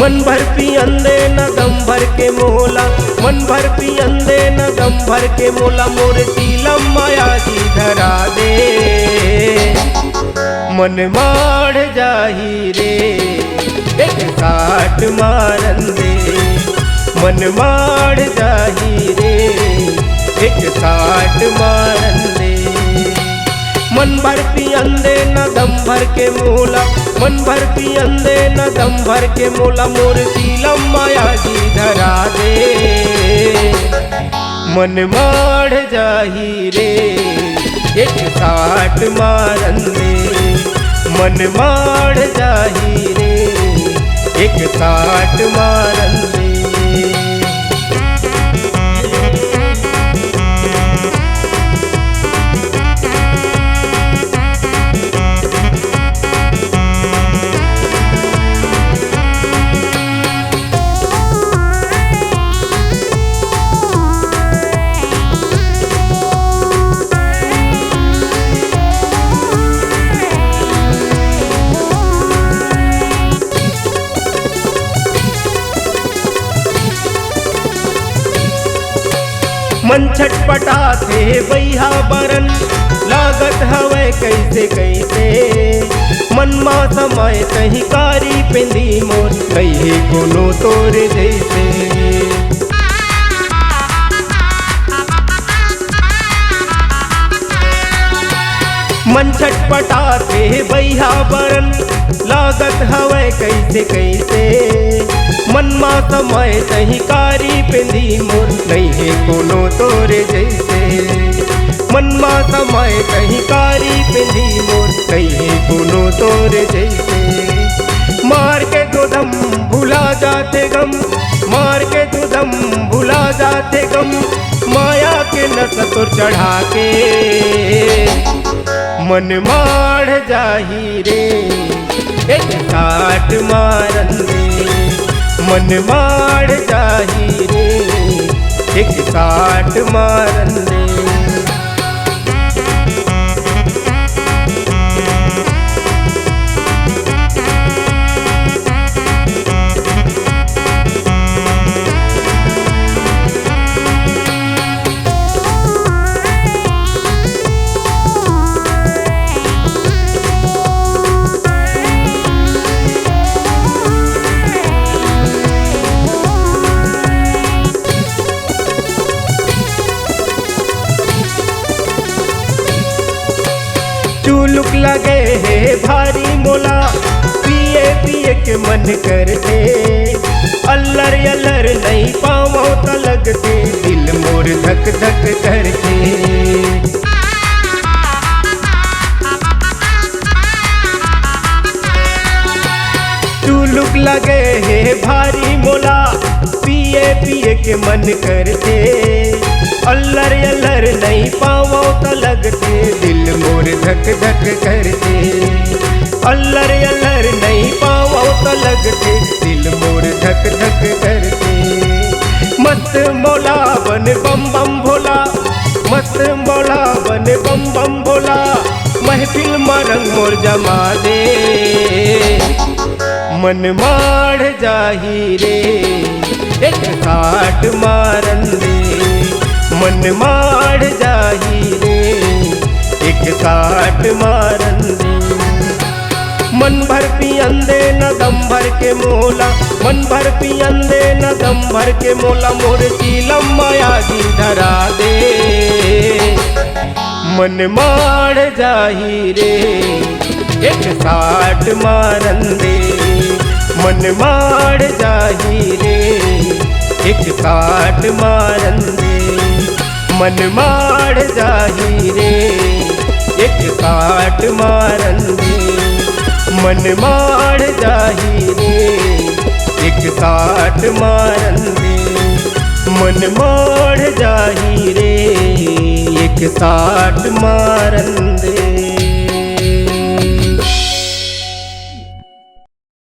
मन भर पियंदे न दम भर के मोला, मन भर पियंदे न दम भर के मोला, मोर चीलम माया जी धरा दे। मन माढ़ जाही रे एक साट मारन दे, मन माढ़ जाही रे एक साट मारन दे। मन भर पियंदे न दम भर के मोला, मन भर पियंदे न दम भर के मोला, मोर चीलम माया जी धरा दे। मन माढ़ जाही रे एक साट मारन दे, मन माढ़ जाही रे एक साट मारन दे। मन छटपटा थे बैहा बरन लागत हवे कैसे कैसे, मन मा समय कहीं कारी पेंदी मोर कहीं कोनो तोरे जैसे। मन छटपटा थे बैहा बरन लागत हवे कैसे कैसे, मन मा समय कहीं कारी पेंदी मोर नहीं है कोनो तोरे जैसे। मन मा समय कहीं कारी पेंदी मोर नहीं है कोनो तोरे जैसे। मार के तो दम भुला जाते गम, मार के तो दम भुला जाते गम, माया के नस तो चढ़ा के मन माढ़ जाही रे एक साट मारन दे, मन माढ़ जाही रे एक साट मारन दे। चुलुक लगे है भारी मोला, पिए पिए के मन करते, अल्लर अल्लर नहीं पावो त लगते, दिल मोर धक धक करते। चुलुक लगे है भारी मोला, पिए पिए के मन करते, अल्लर अल्लर नहीं पावो त लगते, दिल मोर धक धक करते। अल्लर अल्लर नहीं पावो त लगते, दिल मोर धक धक करते। मस्त मौला बन बम बम भोला, मस्त मौला बन बम बम भोला, महफिल में रंग मोर जमा दे। मन माढ़ जाही रे एक साट मारन दे, मन माढ़ जाही रे एक साट मारन दे। मन भर पियंदे न दम भर के मोला, मन भर पियंदे न दम भर के मोला, मोर चीलम माया जी धरा दे। मन माढ़ जाही रे एक साट मारन दे, मन माढ़ जाही रे एक साट मारन दे। मन माढ़ जाही रे एक साट मारन दे, मन माढ़ जाही रे एक साट मारन दे, मन माढ़ जाही रे एक साट मारन दे।